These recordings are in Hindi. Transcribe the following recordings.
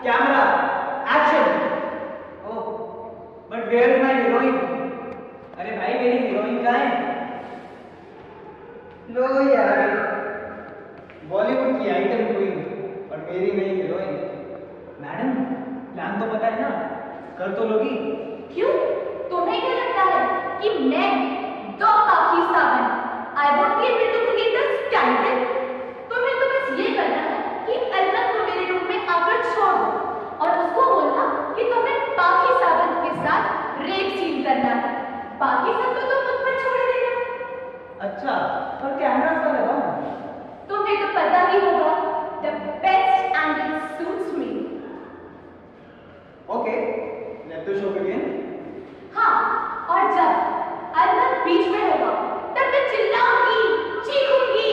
Camera action. Oh but where is my heroine? अरे भाई मेरी हीरोइन कहाँ है? लो यार, बॉलीवुड की आइटम क्वीन और मेरी नई हीरोइन। मैडम प्लान तो पता है ना, कर तो लोगी? क्यों? तुम्हें क्या लगता है कि मैं दो पाखी सावन I won't be able to create a scandal? तुम्हें तो बस ये करना है कि अलग को मेरे रूम में आकर छोड़ दो और उसको बोलना कि तुम्हें पाखी सावन के साथ रेप सीन करना है। बाकी सब तो तुम मुझ पर छोड़ देना। अच्छा, और कैमरा कहाँ लगाऊं? तुम्हें तो पता ही होगा, the best angle suits me. Okay, let the show begin. हाँ, और जब अलग बीच में होगा तब मैं चिल्लाऊंगी, चीखूंगी,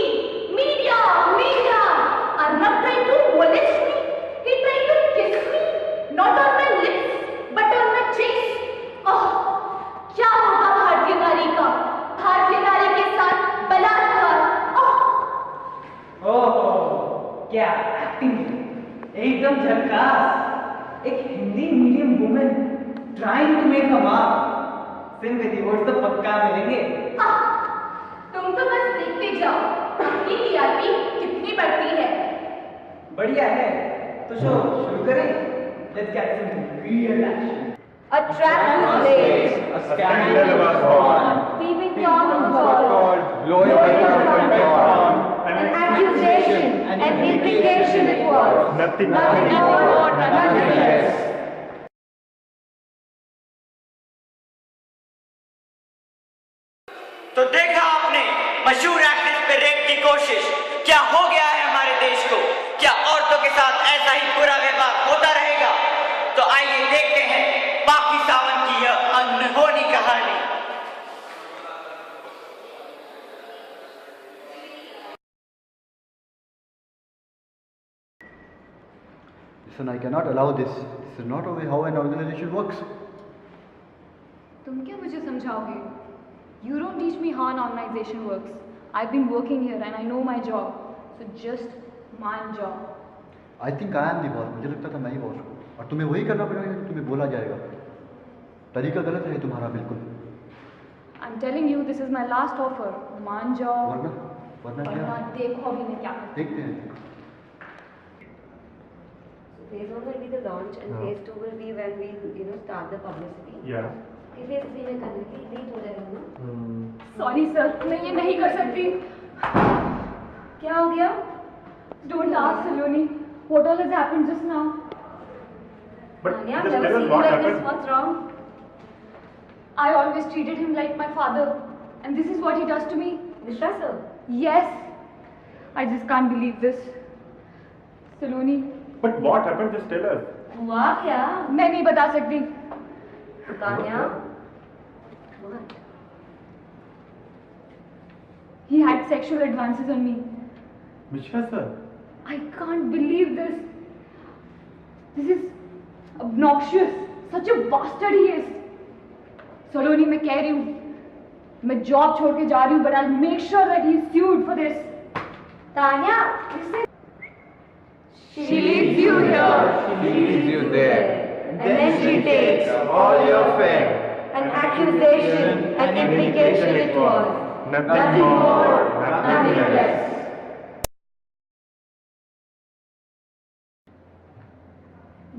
media media. Arnab tried to molest me. He tried to kiss me, not on my lips, but on my cheeks. Oh, क्या होगा भारतीय नारी का? भारतीय नारी के साथ बलात्कार। ओह क्या एक्टिंग, एकदम झकास। एक Hindi medium women trying to make a mark. Singh with words तो पक्का मिलेंगे। तुम तो बस देखते जाओ अपनी टीआरपी कितनी बढ़ती है। बढ़िया है, तो शो शुरू करें। Let's get some real action. A trap was laid, A scandal was born. thieving Tom was called, Lawyer was born. an accusation, an implication it was, Nothing more, nothing less. तो देखा आपने मशहूर एक्ट्रेस पे रेप की कोशिश। क्या हो गया है हमारे देश को? क्या औरतों के साथ ऐसा ही बुरा व्यवहार होता रहेगा? तो आइए देखते हैं पाखी सावन की यह अनहोनी कहानी। Listen, I cannot allow this. This is not how an organization works. तुम क्या मुझे समझाओगे? You don't teach me how an organization works. I've been working here and I know my job. So just mind job. I think I am the boss. मुझे लगता था मैं ही बॉस हूँ और तुम्हें वही करना पड़ेगा जो तुम्हें बोला जाएगा। तरीका गलत है तुम्हारा बिल्कुल। I'm telling you, this is my last offer. मान जाओ। वरना क्या? वरना देखो अभी मैं क्या करती हूँ। देखते हैं। Phase 1 will be the launch and phase 2 will be when we start the publicity. Yeah. कि phase 3 में करने के लिए लेट हो जाएगा ना? Sorry sir, मैं ये नहीं कर सकती। क्या हो गया? Don't ask Saloni. What all has happened just now? But Tanya, just never tell us seen you what like this. happened. What's wrong? I always treated him like my father, and this is what he does to me. Mishra sir. Yes, I just can't believe this. Saloni, But what happened? Just tell us. हुआ क्या? मैं नहीं बता सकती। Tanya. What? He had sexual advances on me. Mishra sir. I can't believe this. This is obnoxious. Such a bastard he is. Saloni, मैं कह रही हूँ, मैं जॉब छोड़ के जा रही हूँ, but I'll make sure that he is sued for this. Tanya, इससे She leaves you here. She leaves you there. and then she takes all your fame. an accusation, an implication it was. Nothing more, nothing less.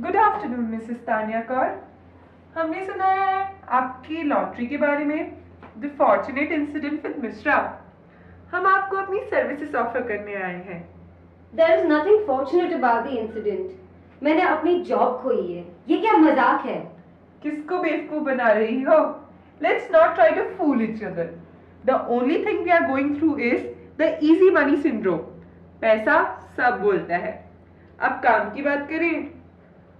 Good afternoon Mrs Tania Kaur. हमने सुना है आपकी लॉटरी के बारे में, the fortunate incident with Mishra. हम आपको अपनी सर्विसेज ऑफर करने आए हैं। There is nothing fortunate about the incident. मैंने अपनी जॉब खोई है। ये क्या मजाक है? किसको बेवकूफ बना रही हो? Let's not try to fool each other. The only thing we are going through is the easy money syndrome. पैसा सब बोलता है। अब काम की बात करें,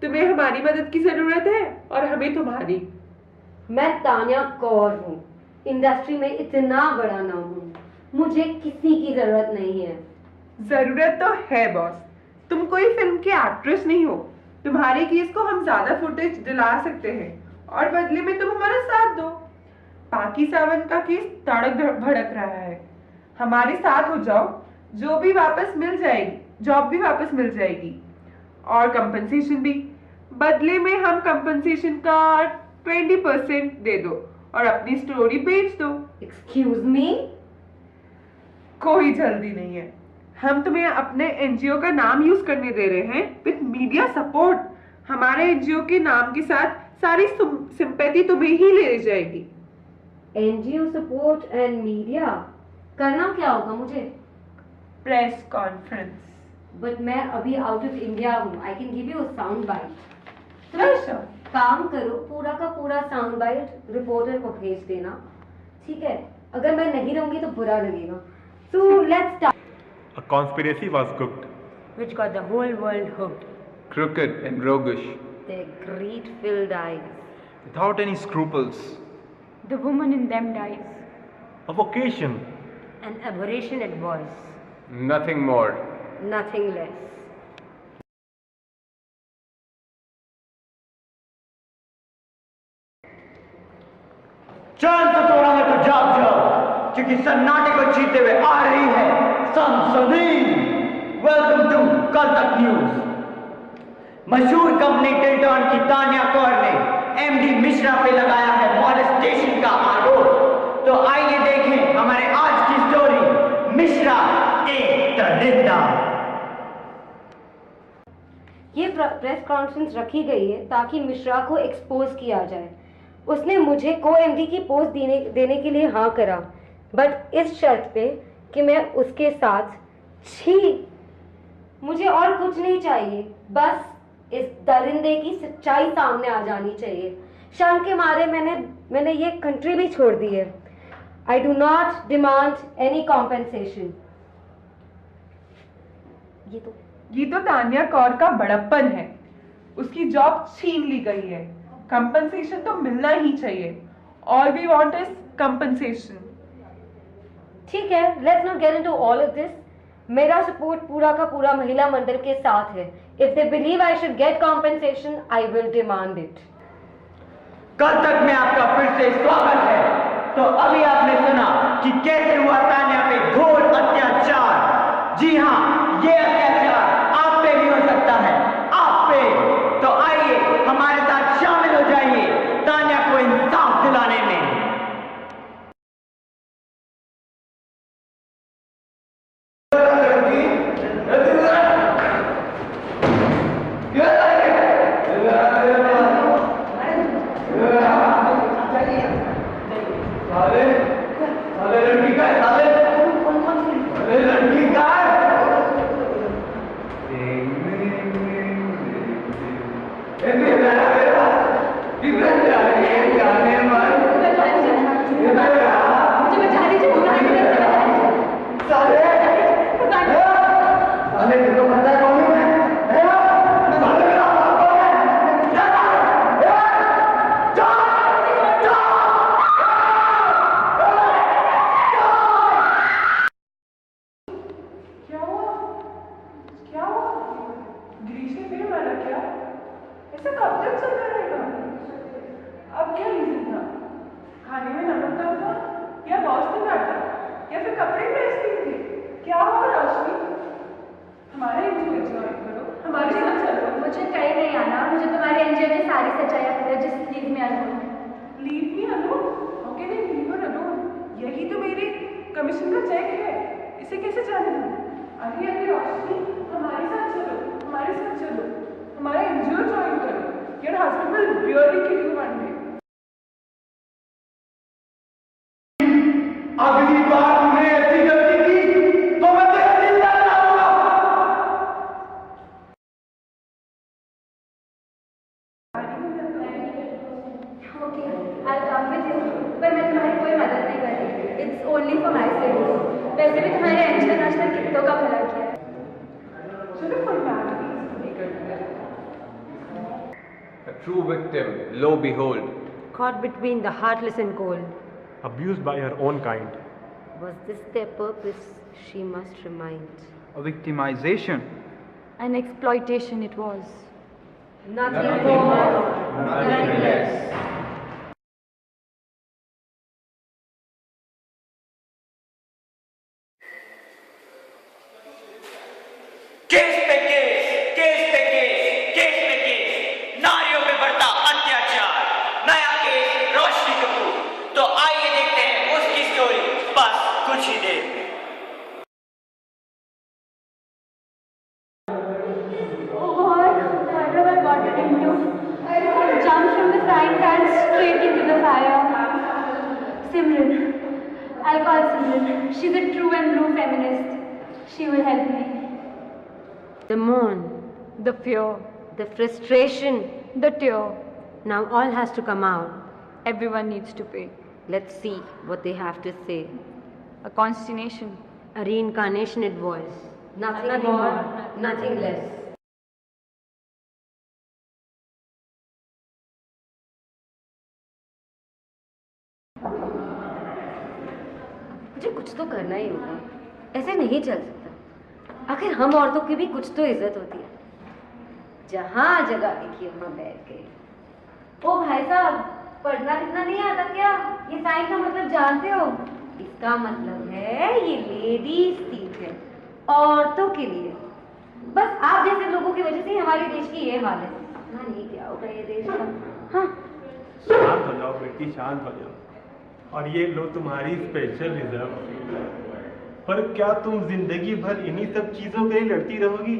तुम्हें हमारी मदद की जरूरत है और हमें तुम्हारी। मैं तान्या कौर हूँ, इंडस्ट्री में इतना बड़ा नाम हूँ, मुझे किसी की जरूरत नहीं है। जरूरत तो है बॉस, तुम कोई फिल्म के एक्ट्रेस नहीं हो। तुम्हारे केस को हम ज्यादा फुटेज दिला सकते हैं और बदले में तुम हमारा साथ दो। पाखी सावन का केस तड़क भड़क रहा है, हमारे साथ हो जाओ, जॉब भी वापस मिल जाएगी और कंपनसेशन भी। बदले में हम कंपनसेशन का 20% दे दो और अपनी स्टोरी बेच दो। Excuse me? कोई जल्दी नहीं है। हम तुम्हें अपने एनजीओ का नाम यूज करने दे रहे हैं विद मीडिया सपोर्ट। हमारे एनजीओ के नाम के साथ सारी सिंपैथी तुम्हें ही ले जाएगी। एनजीओ सपोर्ट एंड मीडिया करना क्या होगा मुझे? Press conference. बट मैं अभी आउट ऑफ इंडिया हूँ। I can give you a sound bite. अच्छा। काम करो, पूरा का पूरा साउंड बाइट रिपोर्टर को भेज देना, ठीक है? अगर मैं नहीं रहूंगी तो बुरा लगेगा। So let's start. A conspiracy was cooked. Which got the whole world hooked. Crooked and roguish. Their greed-filled eyes. Without any scruples. The woman in them dies. A vocation. An aberration it was. Nothing more. Nothing less. चांद तो थोड़ा है तो जाग जाओ, क्योंकि सन्नाटे को जीते हुए आ रही है सनसनी। वेलकम टू कल तक न्यूज। मशहूर कंपनी टिल्टॉन की तान्या कौर ने एमडी मिश्रा पे लगाया है मॉलेस्टेशन का आरोप। तो आइए देखें हमारे आज की स्टोरी, मिश्रा एक दरिंदा। ये प्रेस कॉन्फ्रेंस रखी गई है ताकि मिश्रा को एक्सपोज किया जाए। उसने मुझे को-एमडी की पोस्ट देने के लिए हाँ करा, बट इस शर्त पे कि मैं उसके साथ मुझे और कुछ नहीं चाहिए, बस इस दरिंदे की सच्चाई सामने आ जानी चाहिए। शर्म के मारे मैंने ये कंट्री भी छोड़ दी है। I do not demand any compensation. ये तो तान्या कौर का बड़प्पन है। उसकी जॉब छीन ली गई है। कंपनसेशन तो मिलना ही चाहिए। All we want is compensation. ठीक है, let's not get into all of this. मेरा सपोर्ट पूरा का पूरा महिला मंडल के साथ है। If they believe I should get compensation, I will demand it. कल तक में आपका फिर से स्वागत है। तो अभी आपने सुना कि कैसे हुआ तान्या पे घोर अत्याचार। जी हाँ, ये अत्याचार आप पे भी हो सकता है, आप पे। तो आइए हमारे साथ शामिल हो जाइए तान्या को इंसाफ दिलाने में। कमीशन का चेक है, इसे कैसे जाने दूं? अरे रोशनी, हमारे साथ चलो, हमारे साथ चलो, हमारा एनजीओ ज्वाइन करो। Your husband will really kill you one day. अगली बार तूने ऐसी गलती की तो मैं तेरा दिल लगाऊंगा। Okay, I'll come with you, पर मैं तुम्हारी कोई मदद नहीं करूँगी। It's only for my sake. वैसे भी तुम्हारे एनजीओ ने आज तक कितनों का भला किया है। चलो फॉर्मेलिटीज नहीं करते हैं। A true victim, lo behold. Caught between the heartless and cold. Abused by her own kind. Was this their purpose? She must remind. A victimization. An exploitation it was. Nothing more, Nothing less. Case पे case she's a true and blue feminist. She will help me. The mourn, The fear, the frustration, the tear, now all has to come out. everyone needs to pay. Let's see what they have to say. A consternation. A reincarnation it was. Nothing more, nothing less. मुझे कुछ तो करना ही होगा, ऐसे नहीं चल सकता। आखिर हम औरतों की भी कुछ तो इज्जत होती है। जहाँ जगह देखिए वहाँ बैठ गए। ओ भाई साहब, पढ़ना लिखना नहीं आता क्या? ये साइन का मतलब जानते हो? इसका मतलब है ये लेडीज सीट है, औरतों के लिए। बस आप जैसे लोगों की वजह से हमारे देश की ये हाल है। पता नहीं क्या होगा ये देश का। हाँ, शांत हो जाओ बेटी, शांत हो जाओ। और ये लो तुम्हारी स्पेशल रिजर्व। पर क्या तुम जिंदगी भर इन्हीं सब चीजों के लिए लड़ती रहोगी?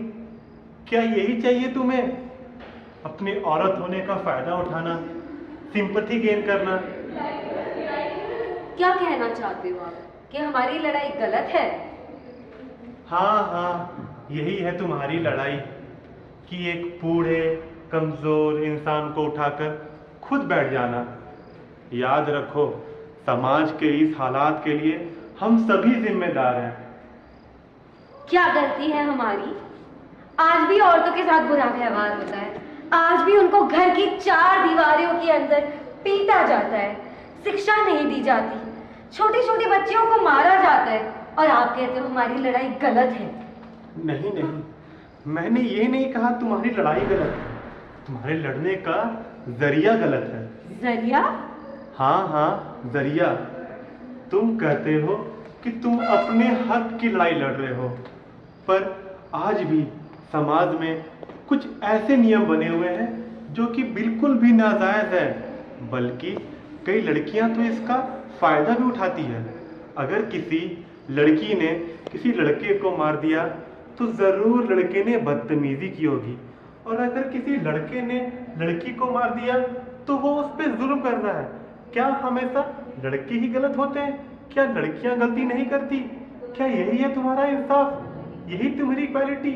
क्या यही चाहिए तुम्हें? अपने औरत होने का फायदा उठाना, सिंपैथी गेन करना? क्या कहना चाहते हो आप कि हमारी लड़ाई गलत है? हाँ, यही है तुम्हारी लड़ाई कि एक बूढ़े कमजोर इंसान को उठाकर खुद बैठ जाना। याद रखो, समाज के इस हालात के लिए हम सभी जिम्मेदार हैं। क्या गलती है हमारी? आज भी औरतों के साथ बुरा व्यवहार होता है। आज भी उनको घर की 4 दीवारों के अंदर पीटा जाता है, शिक्षा नहीं दी जाती, छोटे छोटे बच्चियों को मारा जाता है, और आप कहते हो हमारी लड़ाई गलत है। नहीं नहीं, मैंने ये नहीं कहा तुम्हारी लड़ाई गलत है, तुम्हारे लड़ने का जरिया गलत है। जरिया? हाँ, जरिया। तुम कहते हो कि तुम अपने हक की लड़ाई लड़ रहे हो, पर आज भी समाज में कुछ ऐसे नियम बने हुए हैं जो कि बिल्कुल भी नाजायज है, बल्कि कई लड़कियां तो इसका फायदा भी उठाती है। अगर किसी लड़की ने किसी लड़के को मार दिया तो जरूर लड़के ने बदतमीजी की होगी, और अगर किसी लड़के ने लड़की को मार दिया तो वो उस पर जुल्म कर रहा है। क्या हमेशा लड़के ही गलत होते हैं? क्या लड़कियां गलती नहीं करती? क्या यही है तुम्हारा इंसाफ? यही तुम्हारी इक्वालिटी?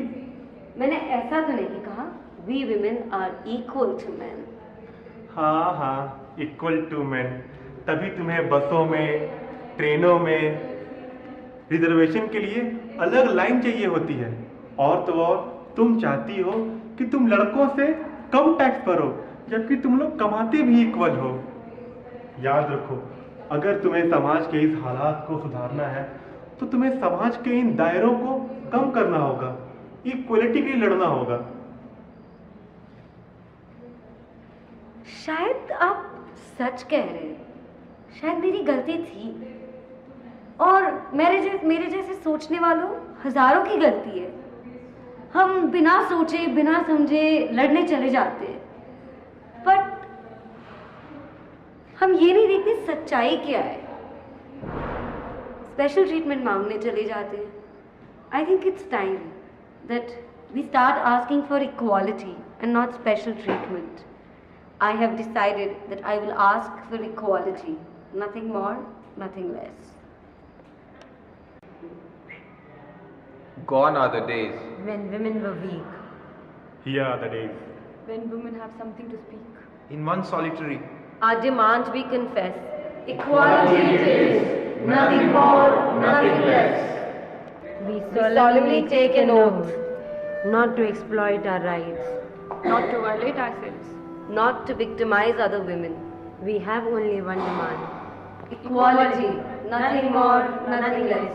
मैंने ऐसा तो नहीं कहा। We women are equal to men. हाँ, इक्वल टू मैन। तभी तुम्हें बसों में, ट्रेनों में रिजर्वेशन के लिए अलग लाइन चाहिए होती है, और तो और तुम चाहती हो कि तुम लड़कों से कम टैक्स भरो, जबकि तुम लोग कमाते भी इक्वल हो। याद रखो, अगर तुम्हें समाज के इस हालात को सुधारना है तो तुम्हें समाज के इन दायरों को कम करना होगा, इक्वलिटी के लिए लड़ना होगा। शायद आप सच कह रहे हैं, शायद मेरी गलती थी, और मेरे जैसे सोचने वालों हजारों की गलती है। हम बिना सोचे बिना समझे लड़ने चले जाते हैं, बट हम ये नहीं देखते सच्चाई क्या है। स्पेशल ट्रीटमेंट मांगने चले जाते हैं। I think it's time that we start asking for equality and not special treatment. I have decided that I will ask for equality, nothing more, nothing less. Gone are the days When women were weak. Here are the days When women have something to speak. in one solitary. Our demand we confess. Equality it is, nothing more, nothing less. We solemnly take an oath not to exploit our rights, Not to violate ourselves. not to victimize other women. We have only one demand. Equality, nothing more, nothing less.